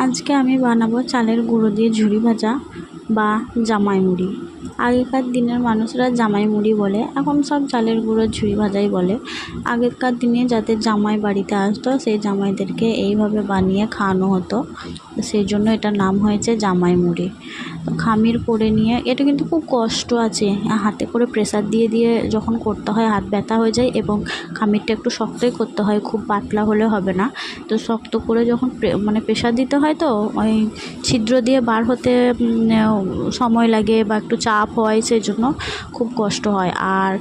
আজকে আমি বানাবো চালের গুঁড়ো দিয়ে ঝুরি ভাজা বা জামাই মুড়ি। আগেকার দিনের মানুষরা জামাই মুড়ি বলে, এখন সব চালের গুঁড়োর ঝুরি ভাজাই বলে। আগেকার দিনে যাদের জামাই বাড়িতে আসতো সেই জামাইদেরকে এইভাবে বানিয়ে খাওয়ানো হতো, সেই জন্য এটার নাম হয়েছে জামাই মুড়ি। তো খামির করে নিয়ে, এটা কিন্তু খুব কষ্ট আছে, হাতে করে প্রেসার দিয়ে দিয়ে যখন করতে হয় হাত ব্যথা হয়ে যায়, এবং খামিরটা একটু শক্তই করতে হয়, খুব পাতলা হলে হবে না। তো শক্ত করে যখন প্রেসার দিতে হয়, তো ওই ছিদ্র দিয়ে বার হতে সময় লাগে বা একটু চাপ হয়, সেই জন্য খুব কষ্ট হয়। আর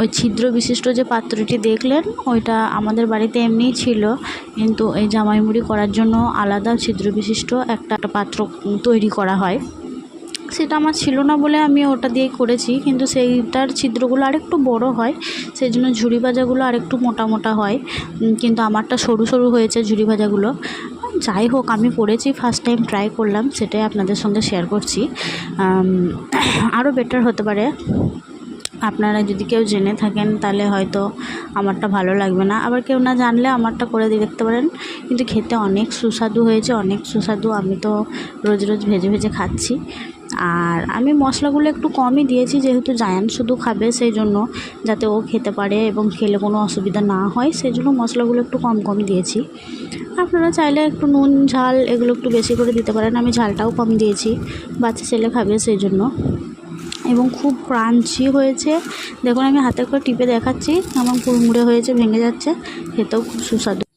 ওই ছিদ্র বিশিষ্ট যে পাত্রটি দেখলেন, ওইটা আমাদের বাড়িতে এমনিই ছিল, কিন্তু এই জামাই মুড়ি করার জন্য আলাদা ছিদ্র বিশিষ্ট একটা পাত্র তৈরি করা হয়। সেটা আমার ছিল না বলে আমি ওটা দিয়েই করেছি, কিন্তু সেইটার ছিদ্রগুলো আরেকটু বড় হয়, সেই জন্য ঝুরি ভাজাগুলো আরেকটু মোটা মোটা হয়, কিন্তু আমারটা সরু সরু হয়েছে ঝুরি ভাজাগুলো। যাই হোক, আমি করেছি, ফার্স্ট টাইম ট্রাই করলাম, সেটাই আপনাদের সঙ্গে শেয়ার করছি। আরও বেটার হতে পারে। আপনারা যদি কেউ জেনে থাকেন তাহলে হয়তো আমারটা ভালো লাগবে না, আবার কেউ না জানলে আমারটা করে দেখতে পারেন। কিন্তু খেতে অনেক সুস্বাদু হয়েছে, অনেক সুস্বাদু। আমি তো রোজ রোজ ভেজে ভেজে খাচ্ছি। আর আমি মশলাগুলো একটু কমই দিয়েছি, যেহেতু জায়ান শুধু খাবে, সেই জন্য যাতে ও খেতে পারে এবং খেলে কোনো অসুবিধা না হয়, সেই জন্য মশলাগুলো একটু কম কম দিয়েছি। আপনারা চাইলে একটু নুন ঝাল এগুলো একটু বেশি করে দিতে পারেন, আমি ঝালটাও কম দিয়েছি, বাচ্চা ছেলে খাবে সেই জন্য। এবং খুব ক্রাঞ্চি হয়েছে, দেখুন আমি হাতে করে টিপে দেখাচ্ছি, কেমন কুড়মুড়ে হয়েছে, ভেঙে যাচ্ছে, খেতেও খুব সুস্বাদু।